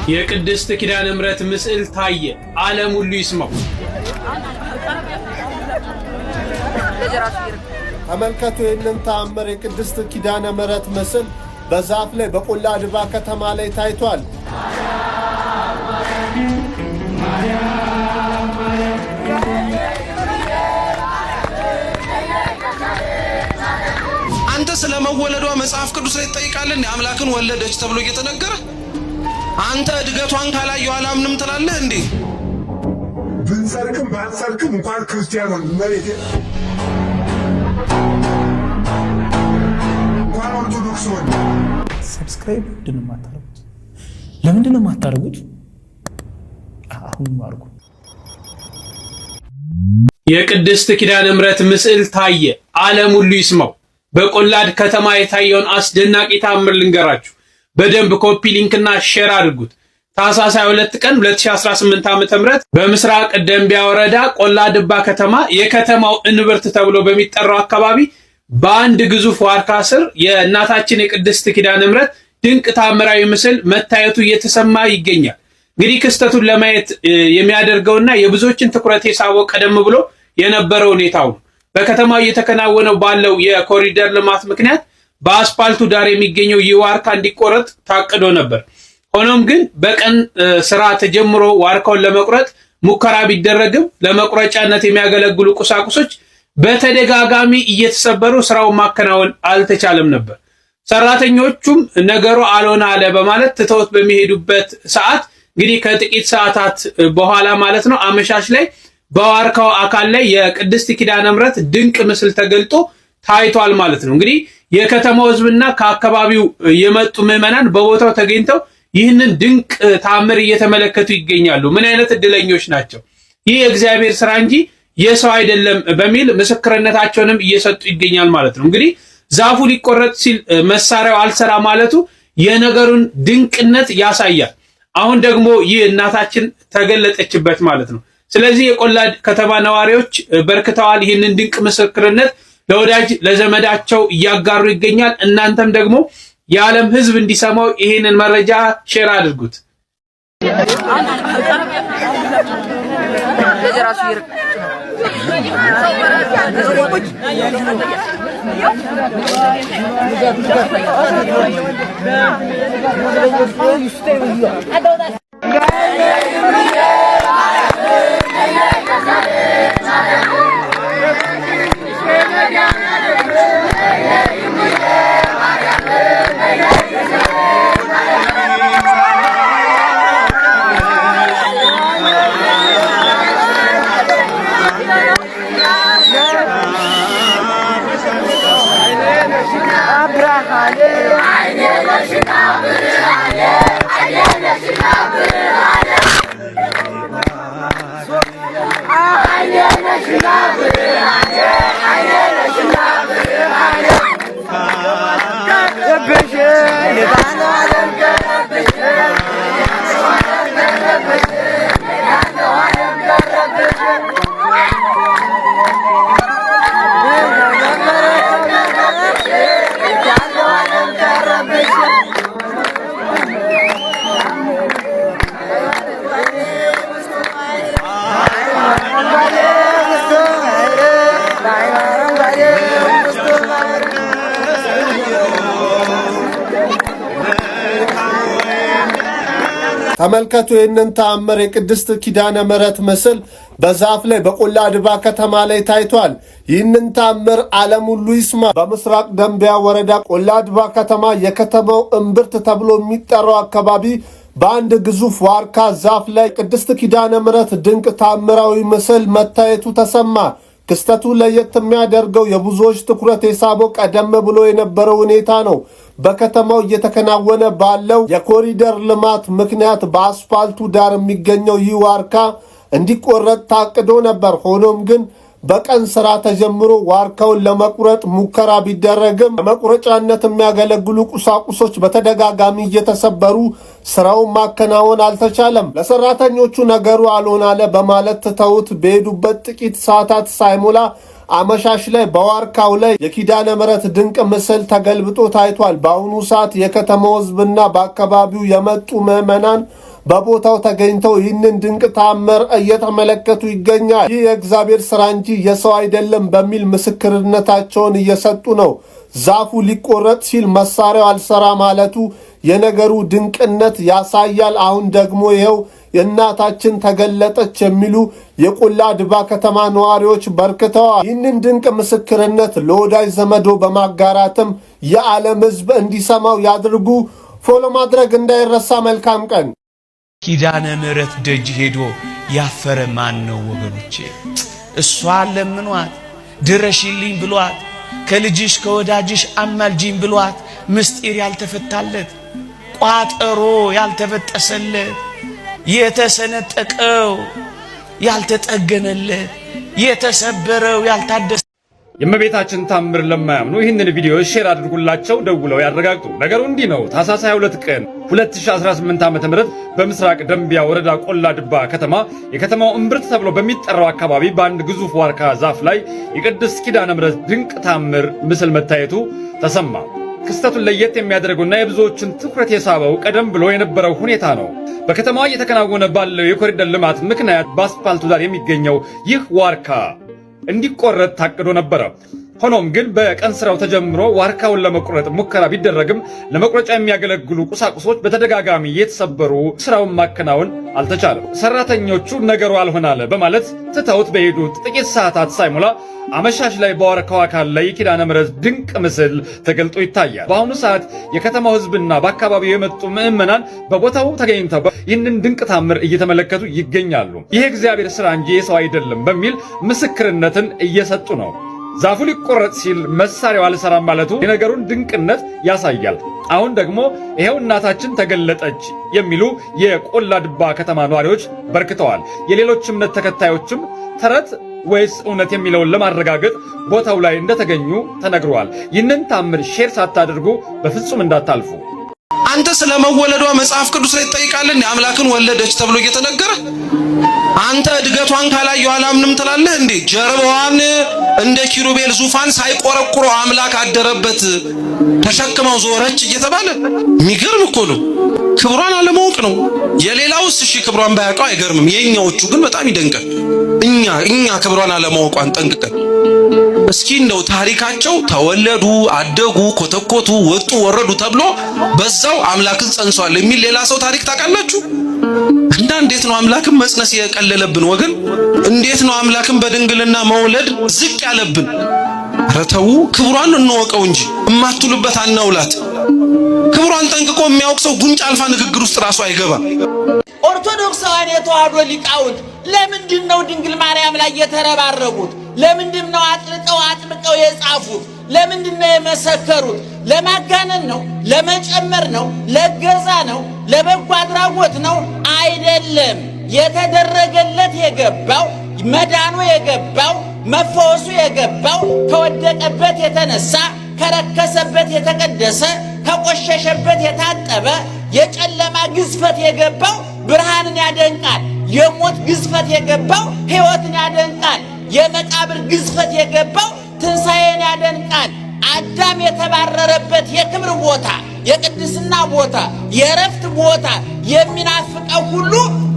የቅድስት ኪዳነ ምሕረት ምስል ታየ፣ ዓለም ሁሉ ይስማው። ተመልከቱ ይህንን ተአምር። የቅድስት ኪዳነ ምሕረት ምስል በዛፍ ላይ በቆላ ድባ ከተማ ላይ ታይቷል። አንተ ስለመወለዷ መጽሐፍ ቅዱስ ላይ ተጠይቃለህ? አምላክን ወለደች ተብሎ እየተነገረ አንተ እድገቷን ካላየው አላምንም ትላለህ እንዴ? ብንሰርክም ባንሰርክም እንኳን ክርስቲያን ነው መሬት እንኳን ኦርቶዶክስ ሆነ። ሰብስክራይብ ለምንድን ነው የማታደርጉት? አሁን አድርጉ። የቅድስት ኪዳነ ምሕረት ምስል ታየ፣ ዓለም ሁሉ ይስማው። በቆላድ ከተማ የታየውን አስደናቂ ተአምር ልንገራችሁ። በደንብ ኮፒ ሊንክና ሼር አድርጉት። ታኅሳስ 22 ቀን 2018 ዓ.ም በምስራቅ ደንቢያ ወረዳ ቆላድባ ከተማ የከተማው እንብርት ተብሎ በሚጠራው አካባቢ በአንድ ግዙፍ ዋርካ ስር የእናታችን የቅድስት ኪዳነ ምሕረት ድንቅ ተአምራዊ ምስል መታየቱ እየተሰማ ይገኛል። እንግዲህ ክስተቱን ለማየት የሚያደርገውና የብዙዎችን ትኩረት የሳበው ቀደም ብሎ የነበረው ሁኔታው ነው። በከተማው እየተከናወነው ባለው የኮሪደር ልማት ምክንያት በአስፓልቱ ዳር የሚገኘው ይህ ዋርካ እንዲቆረጥ ታቅዶ ነበር። ሆኖም ግን በቀን ስራ ተጀምሮ ዋርካውን ለመቁረጥ ሙከራ ቢደረግም ለመቁረጫነት የሚያገለግሉ ቁሳቁሶች በተደጋጋሚ እየተሰበሩ ስራውን ማከናወን አልተቻለም ነበር። ሰራተኞቹም ነገሩ አልሆነ አለ በማለት ትተውት በሚሄዱበት ሰዓት እንግዲህ ከጥቂት ሰዓታት በኋላ ማለት ነው አመሻሽ ላይ በዋርካው አካል ላይ የቅድስት ኪዳነ ምሕረት ድንቅ ምስል ተገልጦ ታይቷል ማለት ነው። እንግዲህ የከተማው ሕዝብና ከአካባቢው የመጡ ምዕመናን በቦታው ተገኝተው ይህንን ድንቅ ተአምር እየተመለከቱ ይገኛሉ። ምን አይነት እድለኞች ናቸው! ይህ የእግዚአብሔር ስራ እንጂ የሰው አይደለም በሚል ምስክርነታቸውንም እየሰጡ ይገኛል ማለት ነው። እንግዲህ ዛፉ ሊቆረጥ ሲል መሳሪያው አልሰራ ማለቱ የነገሩን ድንቅነት ያሳያል። አሁን ደግሞ ይህ እናታችን ተገለጠችበት ማለት ነው። ስለዚህ የቆላድ ከተማ ነዋሪዎች በርክተዋል። ይህንን ድንቅ ምስክርነት ለወዳጅ ለዘመዳቸው እያጋሩ ይገኛል። እናንተም ደግሞ የዓለም ሕዝብ እንዲሰማው ይህንን መረጃ ሼር አድርጉት። ተመልከቱ ይህንን ተአምር። የቅድስት ኪዳነ ምሕረት ምስል በዛፍ ላይ በቆላድባ ከተማ ላይ ታይቷል። ይህንን ተአምር ዓለም ሁሉ ይስማ። በምስራቅ ደንቢያ ወረዳ ቆላድባ ከተማ የከተማው እምብርት ተብሎ የሚጠራው አካባቢ በአንድ ግዙፍ ዋርካ ዛፍ ላይ ቅድስት ኪዳነ ምሕረት ድንቅ ተአምራዊ ምስል መታየቱ ተሰማ። ክስተቱ ለየት የሚያደርገው የብዙዎች ትኩረት የሳበው ቀደም ብሎ የነበረው ሁኔታ ነው። በከተማው እየተከናወነ ባለው የኮሪደር ልማት ምክንያት በአስፋልቱ ዳር የሚገኘው ይህ ዋርካ እንዲቆረጥ ታቅዶ ነበር። ሆኖም ግን በቀን ስራ ተጀምሮ ዋርካውን ለመቁረጥ ሙከራ ቢደረግም ለመቁረጫነት የሚያገለግሉ ቁሳቁሶች በተደጋጋሚ እየተሰበሩ ስራውን ማከናወን አልተቻለም። ለሰራተኞቹ ነገሩ አልሆነ አለ በማለት ትተውት በሄዱበት ጥቂት ሰዓታት ሳይሞላ አመሻሽ ላይ በዋርካው ላይ የኪዳነ ምሕረት ድንቅ ምስል ተገልብጦ ታይቷል። በአሁኑ ሰዓት የከተማው ሕዝብና በአካባቢው የመጡ ምዕመናን በቦታው ተገኝተው ይህንን ድንቅ ተአምር እየተመለከቱ ይገኛል። ይህ የእግዚአብሔር ሥራ እንጂ የሰው አይደለም በሚል ምስክርነታቸውን እየሰጡ ነው። ዛፉ ሊቆረጥ ሲል መሳሪያው አልሰራ ማለቱ የነገሩ ድንቅነት ያሳያል። አሁን ደግሞ ይኸው የእናታችን ተገለጠች የሚሉ የቆላ ድባ ከተማ ነዋሪዎች በርክተዋል። ይህንን ድንቅ ምስክርነት ለወዳጅ ዘመዶ በማጋራትም የዓለም ሕዝብ እንዲሰማው ያድርጉ። ፎሎ ማድረግ እንዳይረሳ። መልካም ቀን። ኪዳነ ምሕረት ደጅ ሄዶ ያፈረ ማን ነው ወገኖቼ? እሷ ለምኗት ድረሽልኝ ብሏት ከልጅሽ ከወዳጅሽ አማልጂኝ ብሏት ምስጢር ያልተፈታለት ቋጠሮ ያልተበጠሰለት የተሰነጠቀው ያልተጠገነለት የተሰበረው ያልታደሰ የእመቤታችን ታምር ለማያምኑ ይህንን ቪዲዮ ሼር አድርጉላቸው፣ ደውለው ያረጋግጡ። ነገሩ እንዲህ ነው። ታኅሳስ 22 ቀን 2018 ዓ.ም በምስራቅ ደንቢያ ወረዳ ቆላ ድባ ከተማ የከተማው እምብርት ተብሎ በሚጠራው አካባቢ በአንድ ግዙፍ ዋርካ ዛፍ ላይ የቅድስት ኪዳነ ምሕረት ድንቅ ታምር ምስል መታየቱ ተሰማ። ክስተቱን ለየት የሚያደርገውና የብዙዎችን ትኩረት የሳበው ቀደም ብሎ የነበረው ሁኔታ ነው። በከተማዋ እየተከናወነ ባለው የኮሪደር ልማት ምክንያት በአስፓልቱ ዳር የሚገኘው ይህ ዋርካ እንዲቆረጥ ታቅዶ ነበረ። ሆኖም ግን በቀን ስራው ተጀምሮ ዋርካውን ለመቁረጥ ሙከራ ቢደረግም ለመቁረጫ የሚያገለግሉ ቁሳቁሶች በተደጋጋሚ የተሰበሩ ስራውን ማከናወን አልተቻለም። ሰራተኞቹ ነገሩ አልሆናለ በማለት ትተውት በሄዱት ጥቂት ሰዓታት ሳይሞላ አመሻሽ ላይ በዋርካው አካል ላይ የኪዳነ ምሕረት ድንቅ ምስል ተገልጦ ይታያል። በአሁኑ ሰዓት የከተማው ሕዝብና በአካባቢው የመጡ ምዕመናን በቦታው ተገኝተው ይህንን ድንቅ ታምር እየተመለከቱ ይገኛሉ። ይህ እግዚአብሔር ሥራ እንጂ የሰው አይደለም በሚል ምስክርነትን እየሰጡ ነው። ዛፉ ሊቆረጥ ሲል መሳሪያው አልሰራም ማለቱ የነገሩን ድንቅነት ያሳያል። አሁን ደግሞ ይሄው እናታችን ተገለጠች የሚሉ የቆላ ድባ ከተማ ነዋሪዎች በርክተዋል። የሌሎች እምነት ተከታዮችም ተረት ወይስ እውነት የሚለውን ለማረጋገጥ ቦታው ላይ እንደተገኙ ተነግሯል። ይህንን ታምር ሼር ሳታደርጉ በፍጹም እንዳታልፉ። አንተ ስለመወለዷ መጽሐፍ ቅዱስ ላይ ትጠይቃለህ? አምላክን ወለደች ተብሎ እየተነገረ አንተ እድገቷን ካላየሁ አላምንም ትላለህ እንዴ? ጀርባዋን እንደ ኪሩቤል ዙፋን ሳይቆረቁሮ አምላክ አደረበት ተሸክመው ዞረች እየተባለ የሚገርም እኮ ነው። ክብሯን አለማወቅ ነው። የሌላውስ እሺ ክብሯን ባያውቀው አይገርምም። የኛዎቹ ግን በጣም ይደንቃል። እኛ ክብሯን አለማወቋን ጠንቅቀን እስኪ እንደው ታሪካቸው ተወለዱ፣ አደጉ፣ ኮተኮቱ፣ ወጡ፣ ወረዱ ተብሎ በዛው አምላክን ጸንሷል የሚል ሌላ ሰው ታሪክ ታውቃላችሁ? እና እንዴት ነው አምላክን መጽነስ የቀለለብን ወገን? እንዴት ነው አምላክን በድንግልና መውለድ ዝቅ ያለብን? ኧረ ተው፣ ክብሯን እንወቀው እንጂ እማትሉበት አናውላት። ክብሯን ጠንቅቆ የሚያውቅ ሰው ጉንጭ አልፋ ንግግር ውስጥ ራሱ አይገባም። ኦርቶዶክሳውያን የተዋሕዶ ሊቃውንት ለምንድን ነው ድንግል ማርያም ላይ የተረባረቡት? ለምንድን ነው አጥብቀው የጻፉት? ለምንድን ነው የመሰከሩት? ለማጋነን ነው? ለመጨመር ነው? ለገዛ ነው? ለበጎ አድራጎት ነው? አይደለም። የተደረገለት የገባው መዳኑ የገባው መፈወሱ የገባው ከወደቀበት የተነሳ ከረከሰበት የተቀደሰ ከቆሸሸበት የታጠበ የጨለማ ግዝፈት የገባው ብርሃንን ያደንቃል። የሞት ግዝፈት የገባው ሕይወትን ያደንቃል። የመቃብር ግዝፈት የገባው ትንሣኤን ያደንቃል። አዳም የተባረረበት የክብር ቦታ፣ የቅድስና ቦታ፣ የእረፍት ቦታ የሚናፍቀው ሁሉ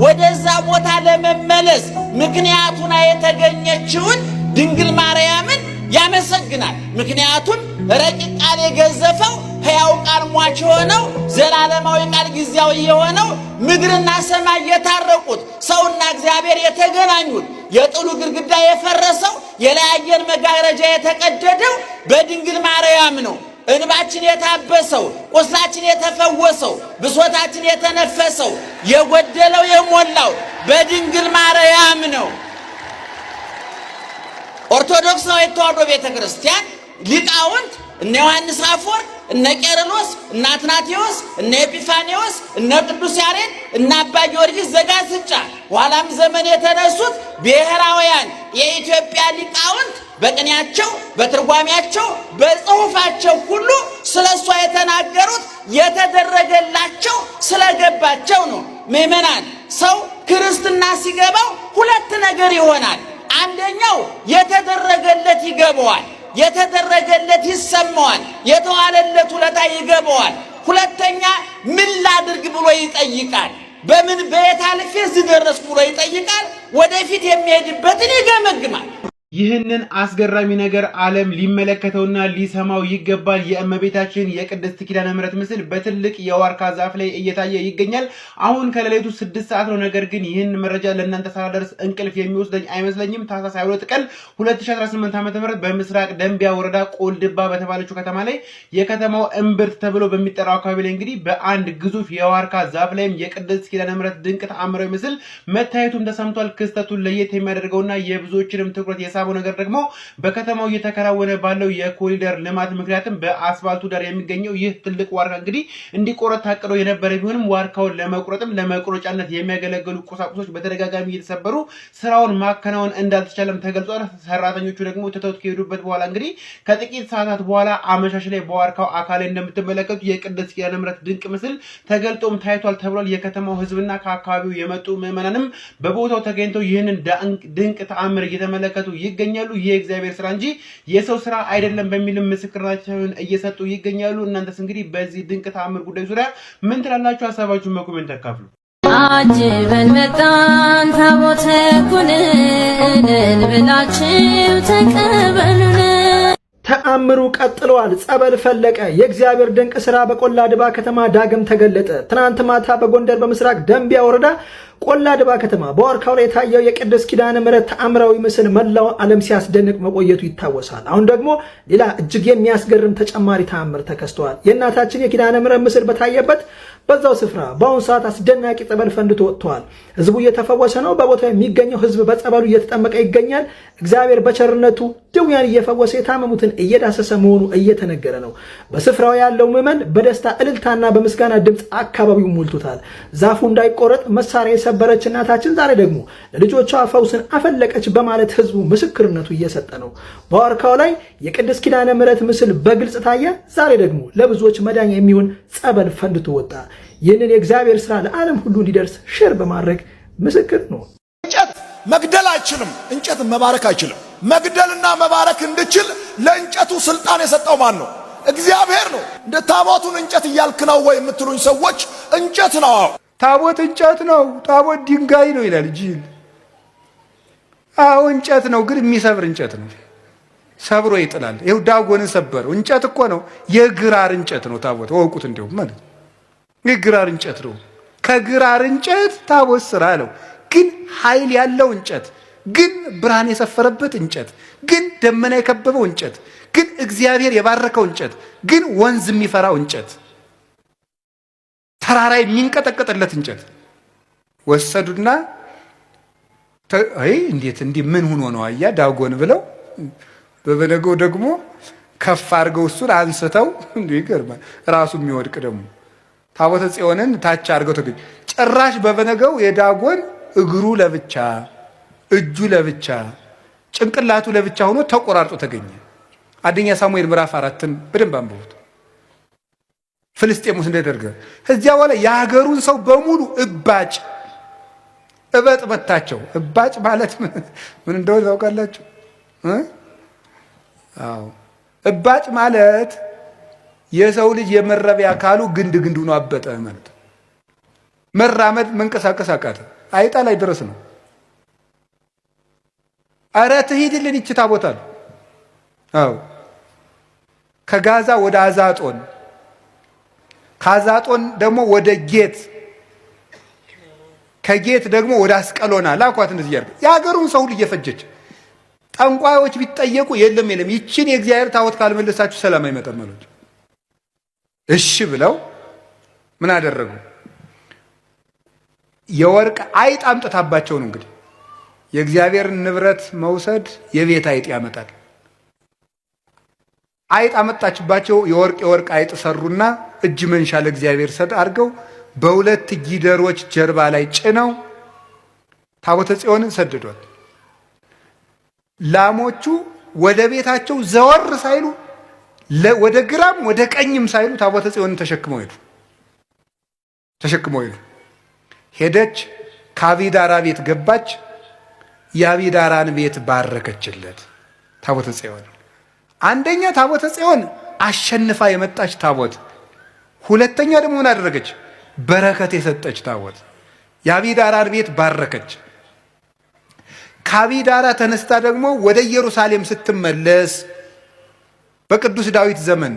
ወደዛ ቦታ ለመመለስ ምክንያቱና የተገኘችውን ድንግል ማርያምን ያመሰግናል። ምክንያቱም ረቂቅ ቃል የገዘፈው ሕያው ቃል ሟች የሆነው ዘላለማዊ ቃል ጊዜያዊ የሆነው ምድርና ሰማይ የታረቁት ሰውና እግዚአብሔር የተገናኙት የጥሉ ግድግዳ የፈረሰው የለያየን መጋረጃ የተቀደደው በድንግል ማርያም ነው። እንባችን የታበሰው፣ ቁስላችን የተፈወሰው፣ ብሶታችን የተነፈሰው፣ የጎደለው የሞላው በድንግል ማርያም ነው። ኦርቶዶክሳዊት ተዋሕዶ ቤተክርስቲያን ሊቃውንት እነ ዮሐንስ አፈወርቅ፣ እነ ቄርሎስ፣ እነ አትናቴዎስ፣ እነ ኤጲፋኔዎስ፣ እነ ቅዱስ ያሬድ፣ እነ አባ ጊዮርጊስ ዘጋስጫ ኋላም ዘመን የተነሱት ብሔራውያን የኢትዮጵያ ሊቃውንት በቅኔያቸው፣ በትርጓሜያቸው፣ በጽሑፋቸው ሁሉ ስለሷ የተናገሩት የተደረገላቸው ስለገባቸው ነው። ምእመናን፣ ሰው ክርስትና ሲገባው ሁለት ነገር ይሆናል። አንደኛው የተደረገለት ይገባዋል፣ የተደረገለት ይሰማዋል፣ የተዋለለት ውለታ ይገባዋል። ሁለተኛ ምን ላድርግ ብሎ ይጠይቃል። በምን በየት አልፌ እዚህ ደረስኩ ብሎ ይጠይቃል። ወደፊት የሚሄድበትን ይገመግማል። ይህንን አስገራሚ ነገር ዓለም ሊመለከተውና ሊሰማው ይገባል። የእመቤታችን የቅድስት ኪዳነ ምሕረት ምስል በትልቅ የዋርካ ዛፍ ላይ እየታየ ይገኛል። አሁን ከሌሊቱ 6 ሰዓት ነው። ነገር ግን ይህን መረጃ ለእናንተ ሳላደርስ እንቅልፍ የሚወስደኝ አይመስለኝም። ታኅሳስ 22 ቀን 2018 ዓ.ም በምስራቅ ደንቢያ ወረዳ ቆልድባ በተባለችው ከተማ ላይ የከተማው እምብርት ተብሎ በሚጠራው አካባቢ ላይ እንግዲህ በአንድ ግዙፍ የዋርካ ዛፍ ላይም የቅድስት ኪዳነ ምሕረት ድንቅ ተአምራዊ ምስል መታየቱም ተሰምቷል። ክስተቱን ለየት የሚያደርገውና የብዙዎችንም ትኩረት የሳበው ነገር ደግሞ በከተማው እየተከናወነ ባለው የኮሪደር ልማት ምክንያትም በአስፋልቱ ዳር የሚገኘው ይህ ትልቅ ዋርካ እንግዲህ እንዲቆረጥ ታቅዶ የነበረ ቢሆንም ዋርካውን ለመቁረጥም ለመቁረጫነት የሚያገለግሉ ቁሳቁሶች በተደጋጋሚ እየተሰበሩ ስራውን ማከናወን እንዳልተቻለም ተገልጿል። ሰራተኞቹ ደግሞ ትተውት ከሄዱበት በኋላ እንግዲህ ከጥቂት ሰዓታት በኋላ አመሻሽ ላይ በዋርካው አካል ላይ እንደምትመለከቱ የቅድስት ኪዳነ ምሕረት ድንቅ ምስል ተገልጦም ታይቷል ተብሏል። የከተማው ህዝብና ከአካባቢው የመጡ ምዕመናንም በቦታው ተገኝተው ይህንን ድንቅ ተአምር እየተመለከቱ ይገኛሉ። ይህ የእግዚአብሔር ስራ እንጂ የሰው ስራ አይደለም በሚልም ምስክርናቸውን እየሰጡ ይገኛሉ። እናንተስ እንግዲህ በዚህ ድንቅ ተአምር ጉዳይ ዙሪያ ምን ትላላችሁ? ሀሳባችሁን በኮሜንት አካፍሉ። አጅበን መጣን ታቦተ ኩነን ብላችሁ ተቀበሉን። ተአምሩ ቀጥሏል። ጸበል ፈለቀ። የእግዚአብሔር ድንቅ ስራ በቆላ ድባ ከተማ ዳግም ተገለጠ። ትናንት ማታ በጎንደር በምስራቅ ደንቢያ ወረዳ ቆላ ድባ ከተማ በዋርካው ላይ የታየው የቅድስት ኪዳነ ምሕረት ተአምራዊ ምስል መላው ዓለም ሲያስደንቅ መቆየቱ ይታወሳል። አሁን ደግሞ ሌላ እጅግ የሚያስገርም ተጨማሪ ተአምር ተከስቷል። የእናታችን የኪዳነ ምሕረት ምስል በታየበት በዛው ስፍራ በአሁኑ ሰዓት አስደናቂ ጸበል ፈንድቶ ወጥቷል። ህዝቡ እየተፈወሰ ነው። በቦታው የሚገኘው ህዝብ በጸበሉ እየተጠመቀ ይገኛል። እግዚአብሔር በቸርነቱ ድውያን እየፈወሰ የታመሙትን እየዳሰሰ መሆኑ እየተነገረ ነው። በስፍራው ያለው ምዕመን በደስታ እልልታና በምስጋና ድምፅ አካባቢው ሞልቶታል። ዛፉ እንዳይቆረጥ መሳሪያ የሰበረች እናታችን ዛሬ ደግሞ ለልጆቿ ፈውስን አፈለቀች በማለት ህዝቡ ምስክርነቱ እየሰጠ ነው። በዋርካው ላይ የቅድስት ኪዳነ ምሕረት ምስል በግልጽ ታየ። ዛሬ ደግሞ ለብዙዎች መዳኛ የሚሆን ጸበል ፈንድቶ ወጣ። ይህንን የእግዚአብሔር ስራ ለዓለም ሁሉ እንዲደርስ ሼር በማድረግ ምስክር ነው። እንጨት መግደል አይችልም። እንጨት መባረክ አይችልም። መግደልና መባረክ እንድችል ለእንጨቱ ስልጣን የሰጠው ማን ነው? እግዚአብሔር ነው። እንደ ታቦቱን እንጨት እያልክ ነው ወይ የምትሉኝ ሰዎች፣ እንጨት ነው። ታቦት እንጨት ነው። ታቦት ድንጋይ ነው ይላል ጅል። አዎ እንጨት ነው፣ ግን የሚሰብር እንጨት ነው። ሰብሮ ይጥላል። ይኸው ዳጎንን ሰበረው። እንጨት እኮ ነው። የግራር እንጨት ነው ታቦት። ወቁት እንዲሁም ማለት የግራር እንጨት ነው። ከግራር እንጨት ታቦት ስራ አለው። ግን ኃይል ያለው እንጨት፣ ግን ብርሃን የሰፈረበት እንጨት፣ ግን ደመና የከበበው እንጨት፣ ግን እግዚአብሔር የባረከው እንጨት፣ ግን ወንዝ የሚፈራው እንጨት፣ ተራራ የሚንቀጠቀጥለት እንጨት ወሰዱና እንዴት እንዲህ ምን ሆኖ ነው አያ ዳጎን ብለው በበነገው ደግሞ ከፍ አድርገው እሱን አንስተው እንዲህ ይገርማል። ራሱ የሚወድቅ ደግሞ ታቦተ ጽዮንን ታች አድርገው ተገኘ። ጭራሽ በበነገው የዳጎን እግሩ ለብቻ፣ እጁ ለብቻ፣ ጭንቅላቱ ለብቻ ሆኖ ተቆራርጦ ተገኘ። አንደኛ ሳሙኤል ምዕራፍ 4ን በደንብ አንብቡት። ፍልስጤም ውስጥ እንደደረገ ከዚያ በኋላ የሀገሩን ሰው በሙሉ እባጭ እበጥ መታቸው። እባጭ ማለት ምን እንደሆነ ታውቃላችሁ? አዎ እባጭ ማለት የሰው ልጅ የመረቢያ አካሉ ግንድ ሆኖ አበጠ ማለት። መራመድ መንቀሳቀስ አቃተ። አይጣ ላይ ድረስ ነው። አረ ትሂድልን ይቺ ታቦት አሉ። አዎ ከጋዛ ወደ አዛጦን፣ ከአዛጦን ደግሞ ወደ ጌት፣ ከጌት ደግሞ ወደ አስቀሎና ላኳት። እንደዚህ ያርገ የሀገሩን ሰው ሁሉ እየፈጀች ጠንቋዮች ቢጠየቁ የለም ይቺን የእግዚአብሔር ታቦት ካልመለሳችሁ ሰላም አይመጣም ማለት። እሺ ብለው ምን አደረጉ? የወርቅ አይጥ አምጥታባቸው ነው። እንግዲህ የእግዚአብሔርን ንብረት መውሰድ የቤት አይጥ ያመጣል። አይጥ አመጣችባቸው። የወርቅ አይጥ ሰሩና እጅ መንሻ ለእግዚአብሔር ሰጥ አድርገው በሁለት ጊደሮች ጀርባ ላይ ጭነው ታቦተ ጽዮንን ሰደዷል። ላሞቹ ወደ ቤታቸው ዘወር ሳይሉ ወደ ግራም ወደ ቀኝም ሳይሉ ታቦተ ጽዮንን ተሸክመው ሄዱ። ሄደች፣ ከአቢዳራ ቤት ገባች። የአቢዳራን ቤት ባረከችለት ታቦተ ጽዮን። አንደኛ ታቦተ ጽዮን አሸንፋ የመጣች ታቦት፣ ሁለተኛ ደግሞ ምን አደረገች? በረከት የሰጠች ታቦት። የአቢዳራን ቤት ባረከች። ከአቢዳራ ተነስታ ደግሞ ወደ ኢየሩሳሌም ስትመለስ በቅዱስ ዳዊት ዘመን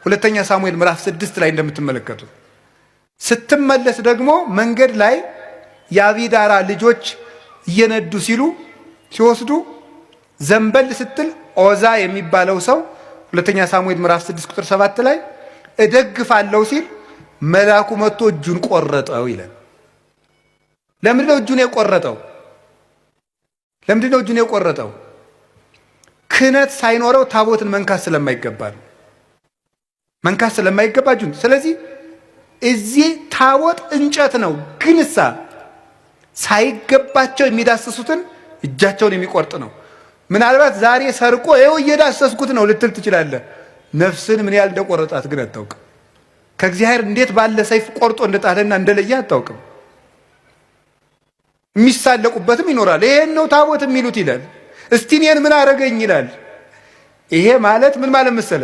ሁለተኛ ሳሙኤል ምዕራፍ 6 ላይ እንደምትመለከቱት ስትመለስ ደግሞ መንገድ ላይ የአቢዳራ ልጆች እየነዱ ሲወስዱ ዘንበል ስትል ኦዛ የሚባለው ሰው ሁለተኛ ሳሙኤል ምዕራፍ 6 ቁጥር 7 ላይ እደግፋለሁ ሲል መልአኩ መጥቶ እጁን ቆረጠው ይላል። ለምንድነው እጁን የቆረጠው? ለምንድነው እጁን የቆረጠው? ክህነት ሳይኖረው ታቦትን መንካት ስለማይገባ ነው። መንካት ስለማይገባ እጁን። ስለዚህ እዚህ ታቦት እንጨት ነው፣ ግንሳ ሳይገባቸው የሚዳስሱትን እጃቸውን የሚቆርጥ ነው። ምናልባት ዛሬ ሰርቆ ይኸው እየዳሰስኩት ነው ልትል ትችላለህ። ነፍስን ምን ያህል እንደቆረጣት ግን አታውቅም። ከእግዚአብሔር እንዴት ባለ ሰይፍ ቆርጦ እንደጣለና እንደለየ አታውቅም። የሚሳለቁበትም ይኖራል። ይሄን ነው ታቦት የሚሉት ይላል። እስቲ እኔን ምን አረገኝ ይላል። ይሄ ማለት ምን ማለት መሰለ?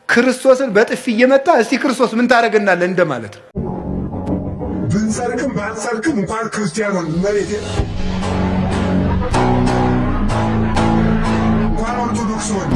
ክርስቶስን በጥፊ እየመታ እስቲ ክርስቶስ ምን ታረገናለህ እንደማለት ነው። ብንሰርቅም ባንሰርቅም እንኳን ክርስቲያኑን መሬት እንኳን ኦርቶዶክስ ሆነ